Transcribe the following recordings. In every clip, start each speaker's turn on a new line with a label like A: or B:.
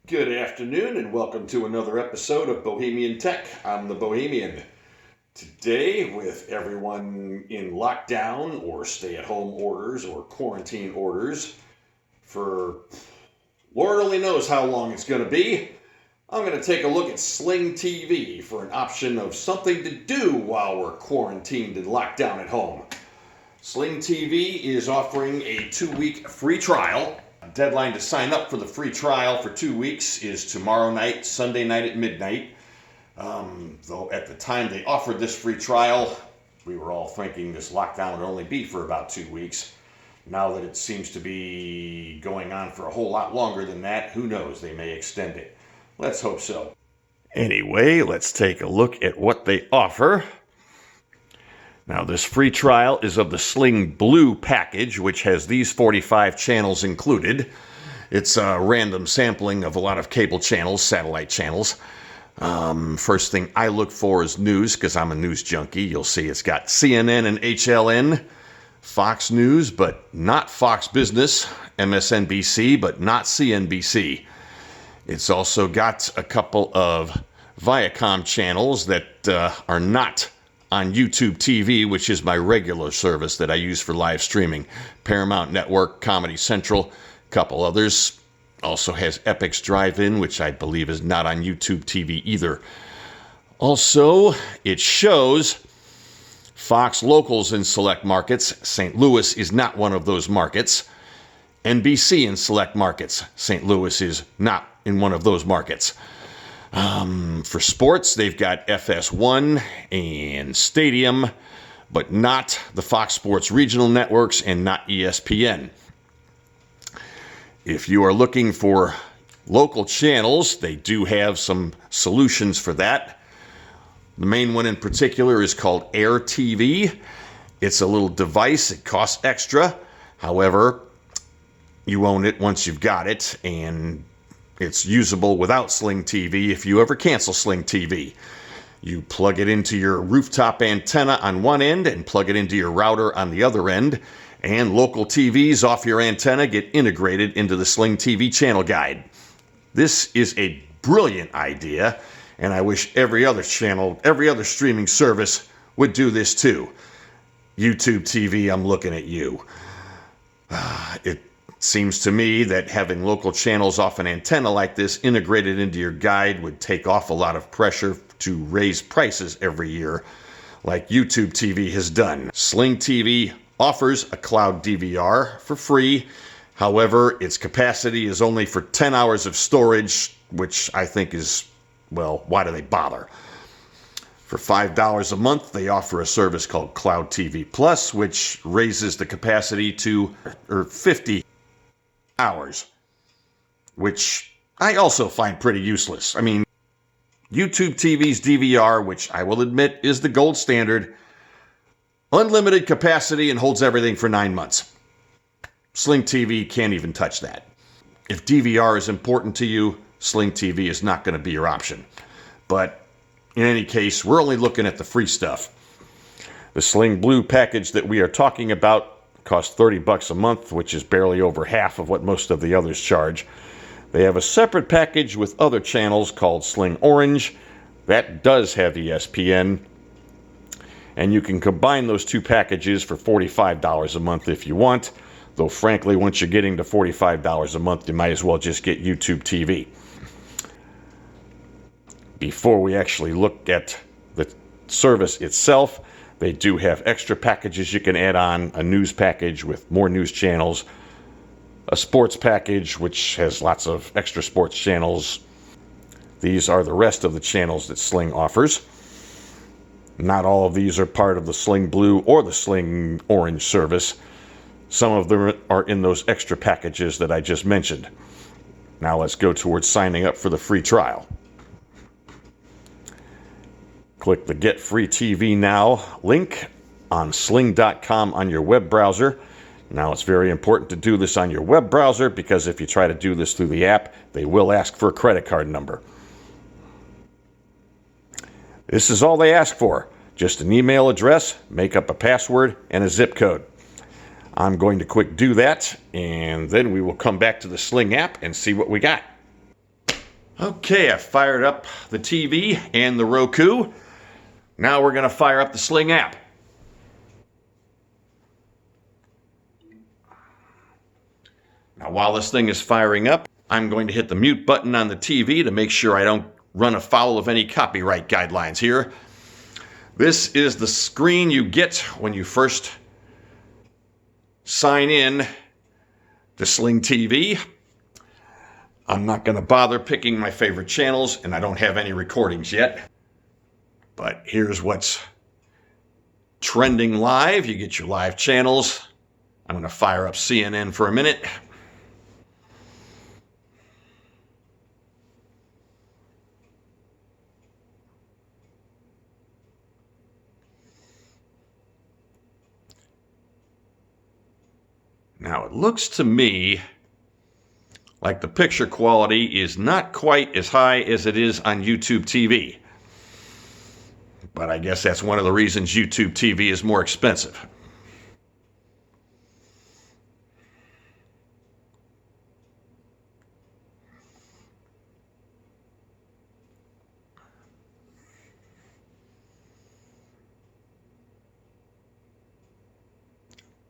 A: Good afternoon and welcome to another episode of Bohemian Tech. I'm the Bohemian. Today, with everyone in lockdown or stay-at-home orders or quarantine orders for Lord only knows how long it's going to be, I'm going to take a look at Sling TV for an option of something to do while we're quarantined and locked down at home. Sling TV is offering a 2-week free trial. Deadline to sign up for the free trial for 2 weeks is tomorrow night, Sunday night at midnight. Though at the time they offered this free trial, we were all thinking this lockdown would only be for about 2 weeks. Now that it seems to be going on for a whole lot longer than that, who knows, they may extend it. Let's hope so. Anyway, let's take a look at what they offer. Now, this free trial is of the Sling Blue package, which has these 45 channels included. It's a random sampling of a lot of cable channels, satellite channels. First thing I look for is news, because I'm a news junkie. You'll see it's got CNN and HLN, Fox News, but not Fox Business, MSNBC, but not CNBC. It's also got a couple of Viacom channels that are not on YouTube TV, which is my regular service that I use for live streaming. Paramount Network, Comedy Central, a couple others. Also has Epix Drive-In, which I believe is not on YouTube TV either. Also, it shows Fox locals in select markets. St. Louis is not one of those markets. NBC in select markets. St. Louis is not in one of those markets. For sports, they've got FS1 and Stadium, but not the Fox Sports regional networks and not ESPN. If you are looking for local channels, they do have some solutions for that. The main one in particular is called Air TV. It's a little device. It costs extra. However, you own it once you've got it, and it's usable without Sling TV if you ever cancel Sling TV. You plug it into your rooftop antenna on one end and plug it into your router on the other end, and local TVs off your antenna get integrated into the Sling TV channel guide. This is a brilliant idea, and I wish every other channel, every other streaming service would do this too. YouTube TV, I'm looking at you. It seems to me that having local channels off an antenna like this integrated into your guide would take off a lot of pressure to raise prices every year, like YouTube TV has done. Sling TV offers a cloud DVR for free. However, its capacity is only for 10 hours of storage, which I think is, well, why do they bother? For $5 a month, they offer a service called Cloud TV Plus, which raises the capacity to 50 hours, which I also find pretty useless. I mean, YouTube TV's DVR, which I will admit is the gold standard, unlimited capacity and holds everything for 9 months. Sling TV can't even touch that. If DVR is important to you, Sling TV is not going to be your option. But in any case, we're only looking at the free stuff. The Sling Blue package that we are talking about costs $30 a month, which is barely over half of what most of the others charge. They have a separate package with other channels called Sling Orange. That does have ESPN. And you can combine those two packages for $45 a month if you want. Though frankly, once you're getting to $45 a month, you might as well just get YouTube TV. Before we actually look at the service itself, they do have extra packages you can add on, a news package with more news channels, a sports package which has lots of extra sports channels. These are the rest of the channels that Sling offers. Not all of these are part of the Sling Blue or the Sling Orange service. Some of them are in those extra packages that I just mentioned. Now let's go towards signing up for the free trial. Click the Get Free TV Now link on sling.com on your web browser. Now, it's very important to do this on your web browser because if you try to do this through the app, they will ask for a credit card number. This is all they ask for. Just an email address, make up a password, and a zip code. I'm going to quick do that, and then we will come back to the Sling app and see what we got. Okay, I fired up the TV and the Roku. Now we're going to fire up the Sling app. Now while this thing is firing up, I'm going to hit the mute button on the TV to make sure I don't run afoul of any copyright guidelines here. This is the screen you get when you first sign in to Sling TV. I'm not going to bother picking my favorite channels, and I don't have any recordings yet. But here's what's trending live. You get your live channels. I'm going to fire up CNN for a minute. Now, it looks to me like the picture quality is not quite as high as it is on YouTube TV. But I guess that's one of the reasons YouTube TV is more expensive.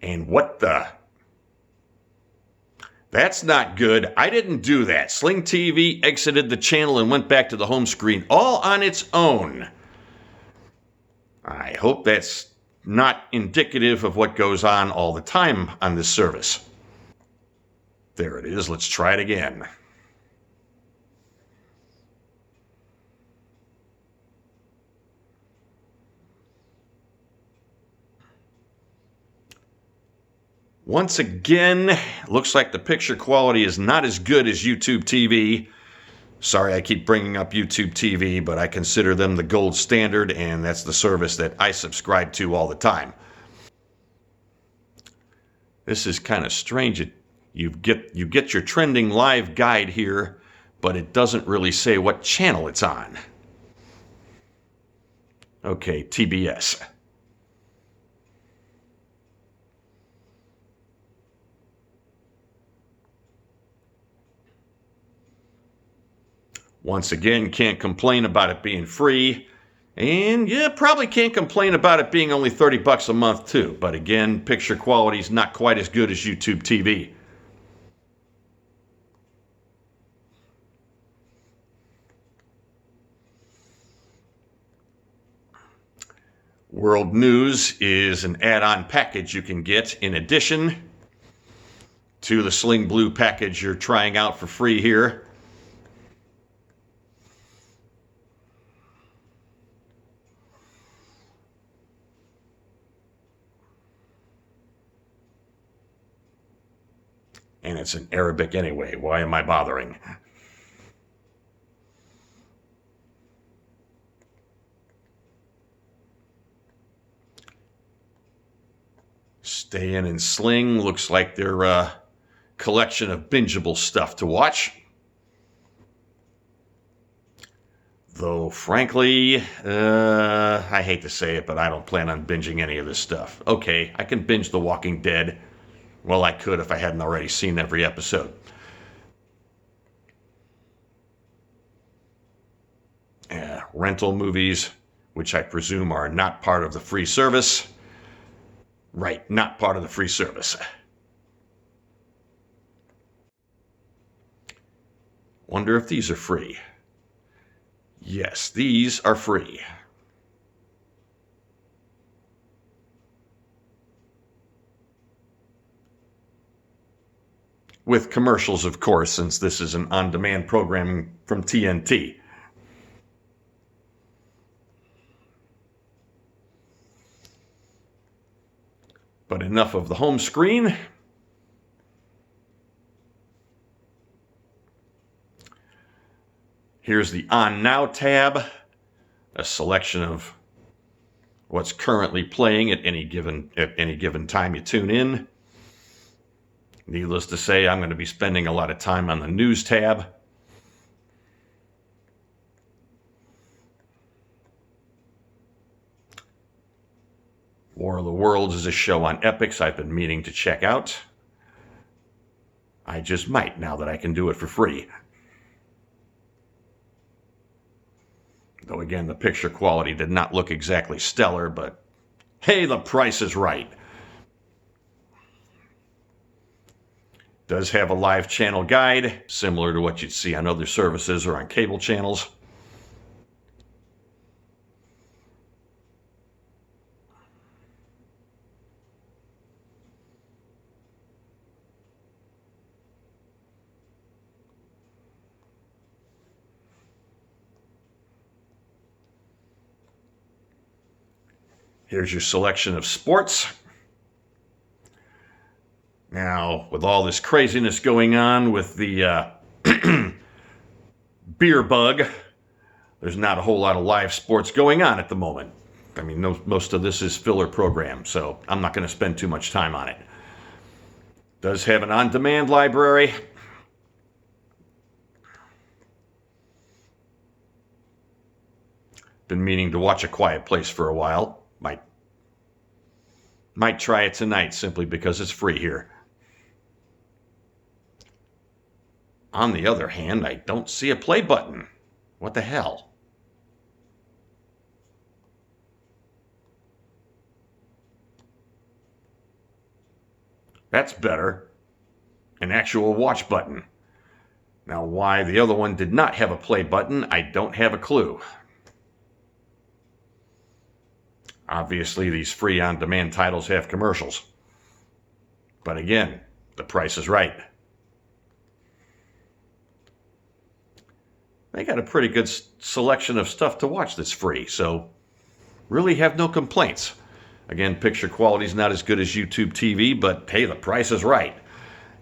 A: And what the... That's not good. I didn't do that. Sling TV exited the channel and went back to the home screen all on its own. I hope that's not indicative of what goes on all the time on this service. There it is. Let's try it again. Once again, looks like the picture quality is not as good as YouTube TV. Sorry I keep bringing up YouTube TV, but I consider them the gold standard, and that's the service that I subscribe to all the time. This is kind of strange. You get your trending live guide here, but it doesn't really say what channel it's on. Okay, TBS. Once again, can't complain about it being free. And yeah, probably can't complain about it being only $30 a month too. But again, picture quality is not quite as good as YouTube TV. World News is an add-on package you can get in addition to the Sling Blue package you're trying out for free here. And it's in Arabic anyway. Why am I bothering? Staying in Sling looks like they're a collection of bingeable stuff to watch. Though, frankly, I hate to say it, but I don't plan on binging any of this stuff. Okay, I can binge The Walking Dead. Well, I could if I hadn't already seen every episode. Rental movies, which I presume are not part of the free service. Right, not part of the free service. Wonder if these are free. Yes, these are free. With commercials, of course, since this is an on-demand programming from TNT. But enough of the home screen. Here's the On Now tab, a selection of what's currently playing at any given time you tune in. Needless to say, I'm going to be spending a lot of time on the News tab. War of the Worlds is a show on Epix I've been meaning to check out. I just might now that I can do it for free. Though again, the picture quality did not look exactly stellar, but hey, the price is right. Does have a live channel guide, similar to what you'd see on other services or on cable channels. Here's your selection of sports. Now, with all this craziness going on with the beer bug, there's not a whole lot of live sports going on at the moment. I mean, most of this is filler program, so I'm not going to spend too much time on it. Does have an on-demand library. Been meaning to watch A Quiet Place for a while. Might try it tonight simply because it's free here. On the other hand, I don't see a play button. What the hell? That's better. An actual watch button. Now, why the other one did not have a play button, I don't have a clue. Obviously, these free on-demand titles have commercials. But again, the price is right. They got a pretty good selection of stuff to watch that's free, so really have no complaints. Again, picture quality is not as good as YouTube TV, but hey, the price is right.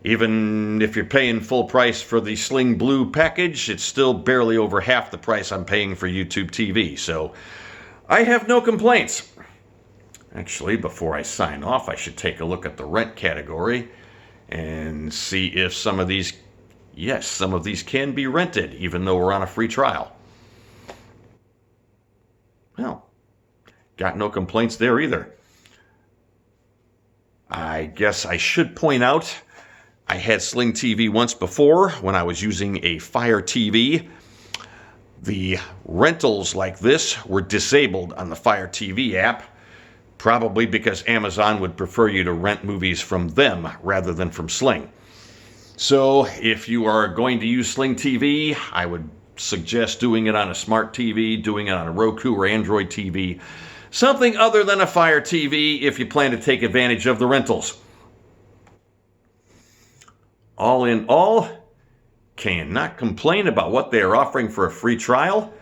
A: Even if you're paying full price for the Sling Blue package, it's still barely over half the price I'm paying for YouTube TV, so I have no complaints. Actually, before I sign off, I should take a look at the rent category and see if some of these can be rented, even though we're on a free trial. Well, got no complaints there either. I guess I should point out, I had Sling TV once before when I was using a Fire TV. The rentals like this were disabled on the Fire TV app, probably because Amazon would prefer you to rent movies from them rather than from Sling. So if you are going to use Sling TV, I would suggest doing it on a smart TV, doing it on a Roku or Android TV, something other than a Fire TV if you plan to take advantage of the rentals. All in all, cannot complain about what they are offering for a free trial.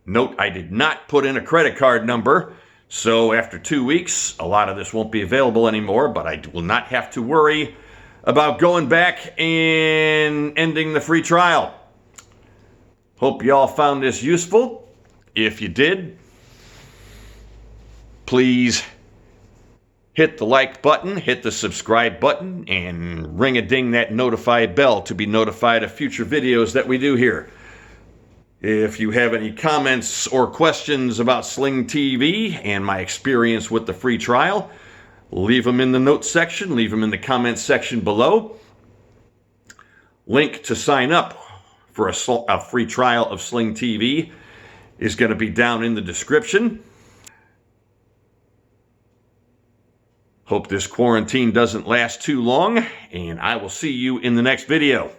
A: Note, I did not put in a credit card number, so after 2 weeks, a lot of this won't be available anymore, but I will not have to worry about going back and ending the free trial. Hope you all found this useful. If you did, please hit the like button, hit the subscribe button, and ring-a-ding that notify bell to be notified of future videos that we do here. If you have any comments or questions about Sling TV and my experience with the free trial, leave them in the notes section, leave them in the comments section below. Link to sign up for a free trial of Sling TV is going to be down in the description. Hope this quarantine doesn't last too long, and I will see you in the next video.